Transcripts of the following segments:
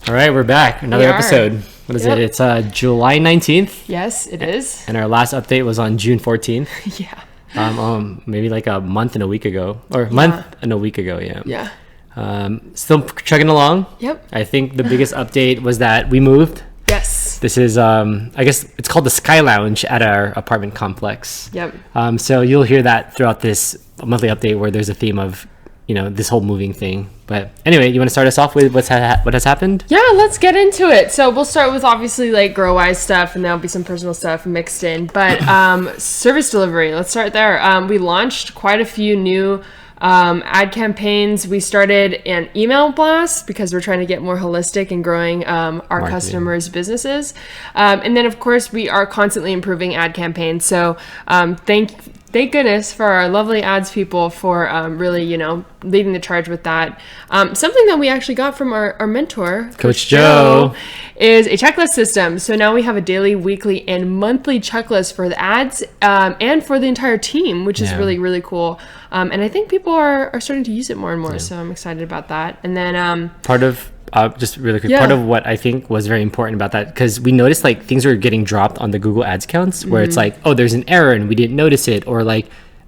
All right, we're back. Another episode. What is it? It's July 19th. Yes, it is. And our last update was on June 14th. Yeah. Maybe like a month and a week ago. Or a month and a week ago, yeah. Yeah. Still chugging along. Yep. I think the biggest update was that we moved. Yes. This is, I guess it's called the Sky Lounge at our apartment complex. Yep. So you'll hear that throughout this monthly update where there's a theme of, this whole moving thing. But anyway, you want to start us off with what has happened? Yeah, let's get into it. So we'll start with obviously like grow-wise stuff, and there'll be some personal stuff mixed in. But service delivery, let's start there. We launched quite a few new ad campaigns. We started an email blast because we're trying to get more holistic and growing our customers' businesses. And then of course we are constantly improving ad campaigns. So thank goodness for our lovely ads people for really, leading the charge with that. Something that we actually got from our mentor, Coach Joe, is a checklist system. So now we have a daily, weekly, and monthly checklist for the ads and for the entire team, which is really, really cool. And I think people are starting to use it more and more. So I'm excited about that. And then part of just really quick, part of what I think was very important about that, because we noticed like things were getting dropped on the Google Ads accounts where it's like, oh, there's an error and we didn't notice it, or like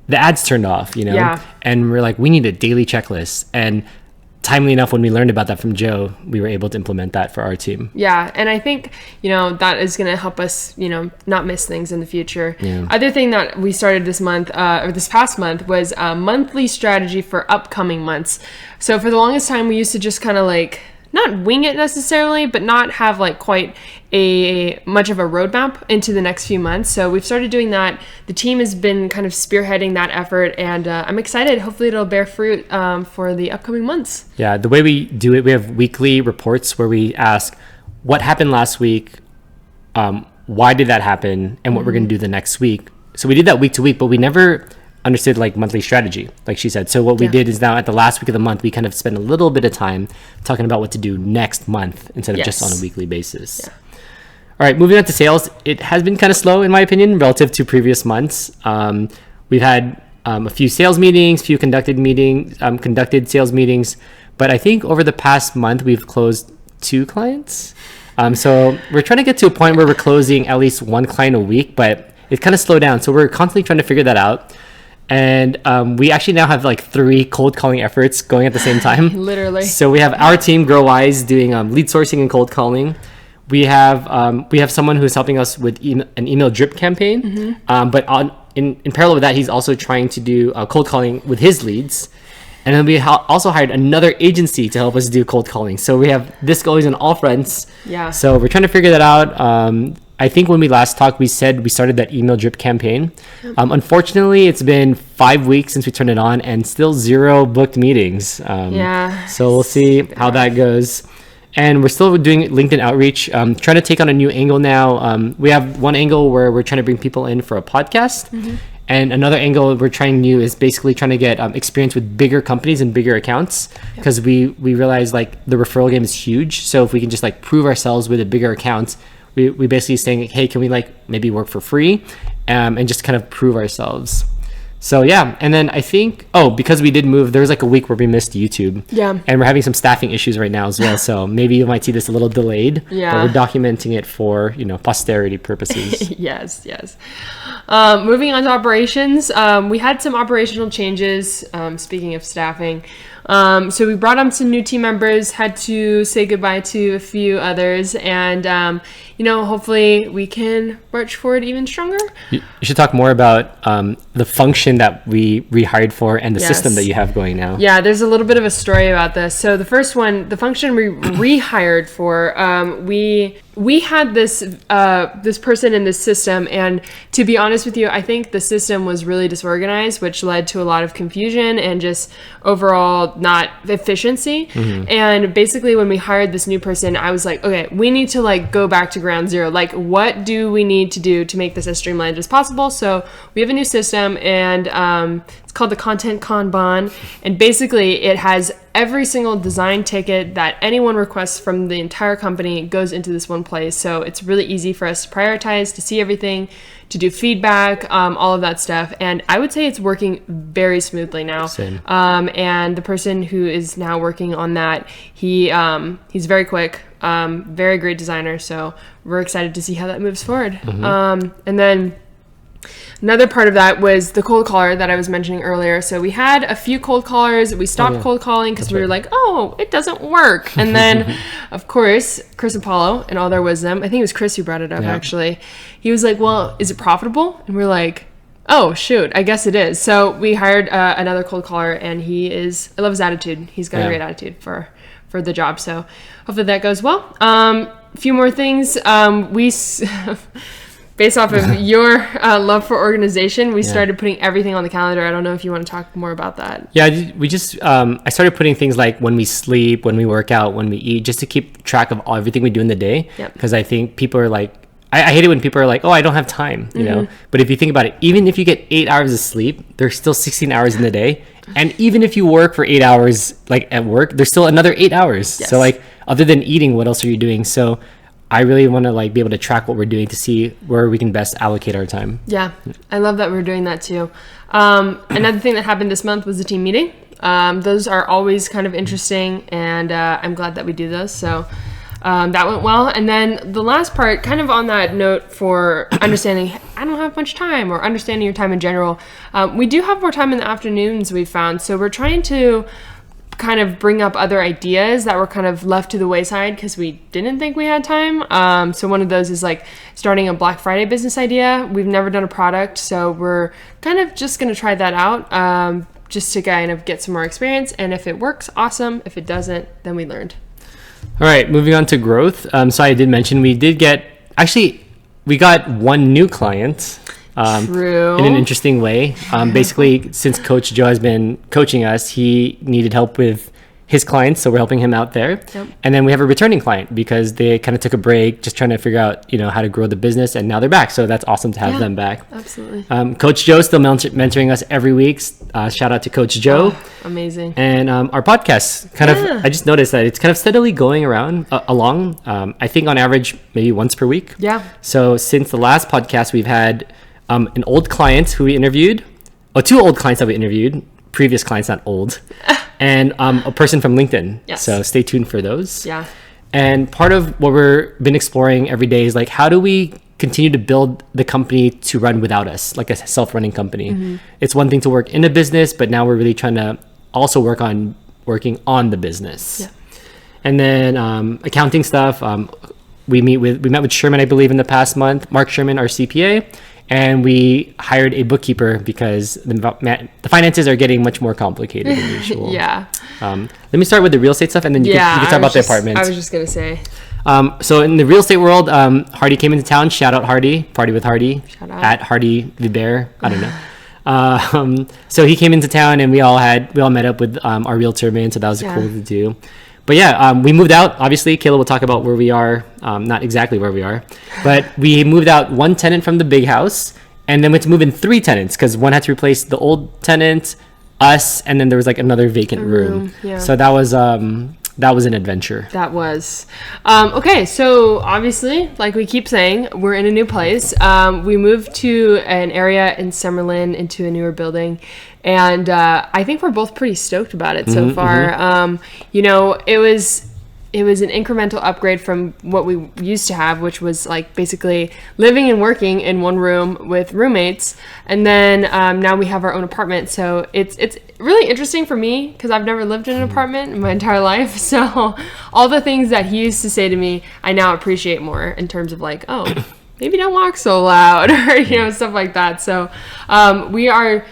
the ads turned off, and we're like, we need a daily checklist. And timely enough, when we learned about that from Joe, we were able to implement that for our team. Yeah, and I think, that is going to help us, not miss things in the future. Yeah. Other thing that we started this month, or this past month, was a monthly strategy for upcoming months. So for the longest time, we used to just kind of like, not wing it necessarily, but not have like quite a much of a roadmap into the next few months. So we've started doing that. The team has been kind of spearheading that effort, and I'm excited. Hopefully it'll bear fruit for the upcoming months. Yeah, the way we do it, we have weekly reports where we ask what happened last week, why did that happen, and what we're going to do the next week. So we did that week to week, but we never understood like monthly strategy, like she said. So what we did is now at the last week of the month, we kind of spend a little bit of time talking about what to do next month instead of just on a weekly basis. Yeah. All right, moving on to sales. It has been kind of slow in my opinion relative to previous months. We've had a few sales meetings, conducted sales meetings, but I think over the past month we've closed 2 clients. So we're trying to get to a point where we're closing at least 1 client a week, but it's kind of slowed down. So we're constantly trying to figure that out. And we actually now have like 3 cold calling efforts going at the same time. Literally. So we have our team, GrowWise, doing lead sourcing and cold calling. We have someone who's helping us with an email drip campaign. But in parallel with that, he's also trying to do cold calling with his leads. And then we also hired another agency to help us do cold calling. So we have this going on all fronts. Yeah. So we're trying to figure that out. I think when we last talked, we said we started that email drip campaign. Unfortunately, it's been 5 weeks since we turned it on and still 0 booked meetings. So we'll see how that goes. And we're still doing LinkedIn outreach, trying to take on a new angle now. We have one angle where we're trying to bring people in for a podcast. And another angle we're trying new is basically trying to get experience with bigger companies and bigger accounts, because we realize like the referral game is huge. So if we can just like prove ourselves with the bigger accounts, we basically saying, hey, can we like maybe work for free and just kind of prove ourselves. So yeah, and then I think, because we did move, there was like a week where we missed YouTube. Yeah. And we're having some staffing issues right now as well. So maybe you might see this a little delayed. Yeah. But we're documenting it for, posterity purposes. Yes. Moving on to operations. We had some operational changes, speaking of staffing. So we brought on some new team members, had to say goodbye to a few others, and hopefully we can march forward even stronger. You should talk more about the function that we rehired for and the system that you have going now. Yeah, there's a little bit of a story about this. So the first one, the function we rehired for, we had this person in this system, and to be honest with you, I think the system was really disorganized, which led to a lot of confusion and just overall not efficiency. And basically when we hired this new person, I was like, okay, we need to like go back to ground zero. Like, what do we need to do to make this as streamlined as possible? So we have a new system, and it's called the Content Kanban, and basically it has every single design ticket that anyone requests from the entire company goes into this one place. So it's really easy for us to prioritize, to see everything, to do feedback, all of that stuff. And I would say it's working very smoothly now. Same. And the person who is now working on that, he's very quick. Very great designer. So we're excited to see how that moves forward. And then another part of that was the cold caller that I was mentioning earlier. So we had a few cold callers. We stopped cold calling because we were like, oh, it doesn't work. And then, of course, Chris Apollo and all their wisdom, I think it was Chris who brought it up, actually. He was like, well, is it profitable? And we're like, oh, shoot, I guess it is. So we hired another cold caller, and I love his attitude. He's got a great attitude for the job. So hopefully that goes well. A few more things. Based off of your love for organization, we started putting everything on the calendar. I don't know if you want to talk more about that. Yeah, we just, I started putting things like when we sleep, when we work out, when we eat, just to keep track of everything we do in the day. Because I think people are like, I hate it when people are like, oh, I don't have time, you know? But if you think about it, even if you get 8 hours of sleep, there's still 16 hours in the day. And even if you work for 8 hours, like at work, there's still another 8 hours. Yes. So like, other than eating, what else are you doing? So I really want to like be able to track what we're doing to see where we can best allocate our time. Yeah, I love that we're doing that too. Another thing that happened this month was the team meeting. Those are always kind of interesting, and I'm glad that we do those. So that went well. And then the last part, kind of on that note for understanding, I don't have much time, or understanding your time in general. We do have more time in the afternoons, we've found. So we're trying to kind of bring up other ideas that were kind of left to the wayside because we didn't think we had time. So one of those is like starting a Black Friday business idea. We've never done a product, so we're kind of just going to try that out just to kind of get some more experience. And if it works, awesome. If it doesn't, then we learned. All right, moving on to growth. So I did mention we got one new client. True. In an interesting way. Basically, since Coach Joe has been coaching us, he needed help with his clients, so we're helping him out there. Yep. And then we have a returning client because they kind of took a break, just trying to figure out, how to grow the business, and now they're back. So that's awesome to have them back. Absolutely. Coach Joe still mentoring us every week. Shout out to Coach Joe. Oh, amazing. And our podcast, I just noticed that it's kind of steadily going along. I think on average, maybe once per week. Yeah. So since the last podcast, we've had an old client who we interviewed, two old clients that we interviewed, previous clients, not old, and a person from LinkedIn. Yes. So stay tuned for those. Yeah. And part of what we've been exploring every day is like, how do we continue to build the company to run without us, like a self-running company? Mm-hmm. It's one thing to work in a business, but now we're really trying to also working on the business. Yeah. And then accounting stuff. We met with Sherman, I believe, in the past month, Mark Sherman, our CPA. And we hired a bookkeeper because the finances are getting much more complicated than usual. Yeah. Let me start with the real estate stuff, and then you can talk about the apartment. I was just going to say. So in the real estate world, Hardy came into town. Shout out Hardy. Party with Hardy. Shout out. At Hardy Villar. I don't know. So he came into town, and we all met up with our realtor, man. So that was cool to do. But yeah, we moved out. Obviously, Kayla will talk about where we are. Not exactly where we are, but we moved out one tenant from the big house, and then we had to move in 3 tenants because one had to replace the old tenant, us, and then there was like another vacant room. Yeah. So that was an adventure. That was. Okay, so obviously, like we keep saying, we're in a new place. We moved to an area in Summerlin into a newer building. And I think we're both pretty stoked about it so far. Mm-hmm. It was an incremental upgrade from what we used to have, which was like basically living and working in one room with roommates. And then now we have our own apartment. So it's really interesting for me because I've never lived in an apartment in my entire life. So all the things that he used to say to me, I now appreciate more in terms of like, oh, maybe don't walk so loud or, stuff like that. So we are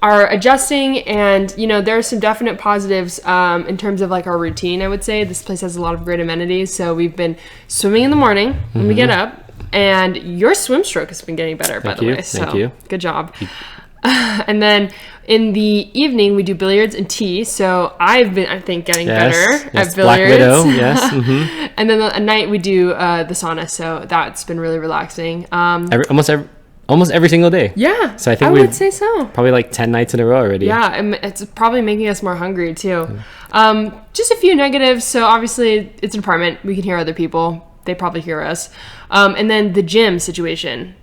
adjusting, and there are some definite positives in terms of like our routine. I would say this place has a lot of great amenities. So we've been swimming in the morning when we get up, and your swim stroke has been getting better, by the way. Thank you. Good job. And then in the evening we do billiards and tea. So I've been, I think, getting better at billiards. Black Widow, yes. Mm-hmm. And then at night we do the sauna. So that's been really relaxing. Almost every single day. Yeah. So I think I would say so. Probably like 10 nights in a row already. Yeah, and it's probably making us more hungry too. Just a few negatives. So obviously it's an apartment. We can hear other people. They probably hear us. And then the gym situation.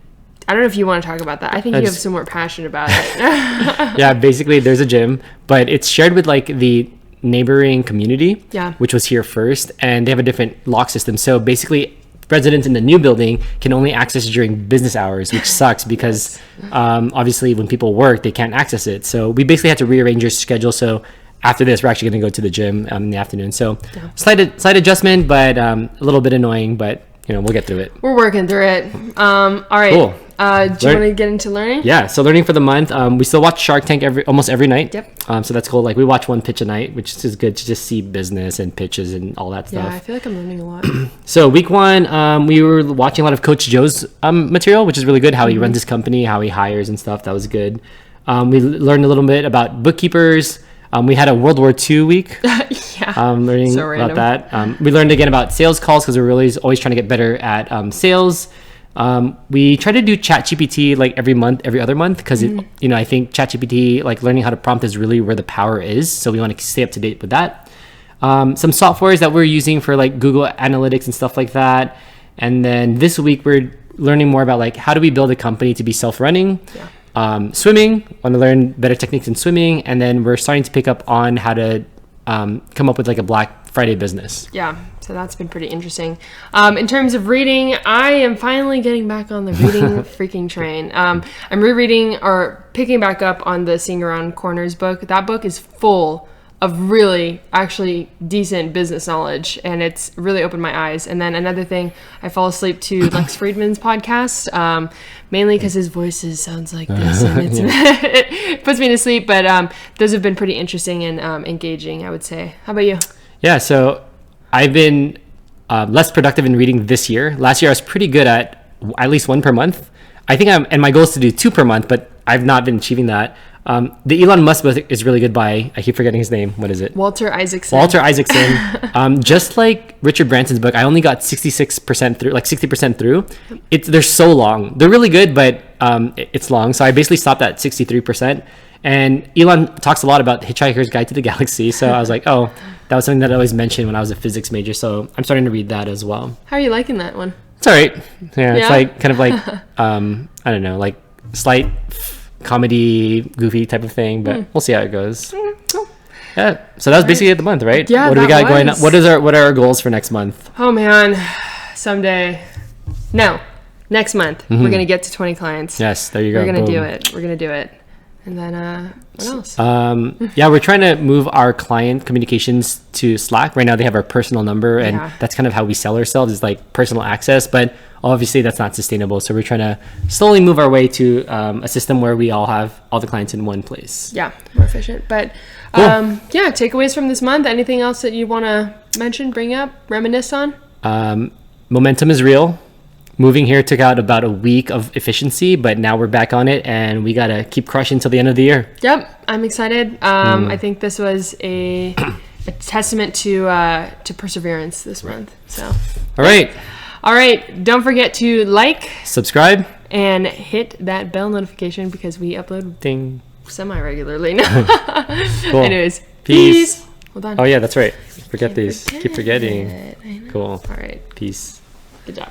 I don't know if you want to talk about that. I think you have some more passion about it. Yeah, basically there's a gym, but it's shared with like the neighboring community, Yeah. which was here first, and they have a different lock system. So basically, residents in the new building can only access it during business hours, which sucks because obviously when people work, they can't access it. So we basically had to rearrange your schedule. So after this, we're actually going to go to the gym in the afternoon. So slight adjustment, but a little bit annoying, but we'll get through it. We're working through it. All right. Cool. Do you want to get into learning? Yeah. So learning for the month. We still watch Shark Tank almost every night. Yep. So that's cool. Like we watch one pitch a night, which is good to just see business and pitches and all that stuff. Yeah, I feel like I'm learning a lot. So week one, we were watching a lot of Coach Joe's material, which is really good. How he runs his company, how he hires and stuff. That was good. We learned a little bit about bookkeepers. We had a World War II week. Learning So about that. We learned again about sales calls because we're really always trying to get better at sales. We try to do ChatGPT like every other month because I think ChatGPT, like learning how to prompt is really where the power is. So we want to stay up to date with that. Some softwares that we're using for like Google Analytics and stuff like that. And then this week we're learning more about like how do we build a company to be self-running. Swimming, want to learn better techniques in swimming, and then we're starting to pick up on how to come up with like a Black Friday business. Yeah, so that's been pretty interesting. In terms of reading, I am finally getting back on the reading freaking train. I'm rereading or picking back up on the Seeing Around Corners book. That book is full of really actually decent business knowledge, and it's really opened my eyes. And then another thing, I fall asleep to Lex Friedman's podcast, mainly because his voice sounds like this, and it puts me to sleep. But those have been pretty interesting and engaging, I would say. How about you? Yeah, so I've been less productive in reading this year. Last year I was pretty good at least one per month. I think and my goal is to do 2 per month, but I've not been achieving that. The Elon Musk book is really good by, I keep forgetting his name. What is it? Walter Isaacson. Just like Richard Branson's book, I only got 66% through, like 60% through. They're so long. They're really good, but it's long. So I basically stopped at 63%. And Elon talks a lot about Hitchhiker's Guide to the Galaxy. So I was like, oh, that was something that I always mentioned when I was a physics major. So I'm starting to read that as well. How are you liking that one? It's all right. Yeah. It's like kind of like, I don't know, like slight comedy, goofy type of thing, but we'll see how it goes. Cool. Yeah. So that was basically the month, right? Yeah. What do we got going on? What are our goals for next month? Oh man, next month we're gonna get to 20 clients. Yes, there you go. We're gonna do it. And then what else? We're trying to move our client communications to Slack. Right now they have our personal number, and that's kind of how we sell ourselves, is like personal access, but obviously that's not sustainable. So we're trying to slowly move our way to a system where we all have all the clients in one place. Yeah, more efficient. But cool. Takeaways from this month. Anything else that you want to mention, bring up, reminisce on? Momentum is real. Moving here took out about a week of efficiency, but now we're back on it, and we got to keep crushing till the end of the year. Yep, I'm excited. I think this was a testament to perseverance this month. So, all right. Don't forget to like, subscribe, and hit that bell notification because we upload ding semi-regularly now. Cool. Anyways, peace. Hold on. Oh yeah, that's right. Keep forgetting. I know. Cool. All right. Peace. Good job.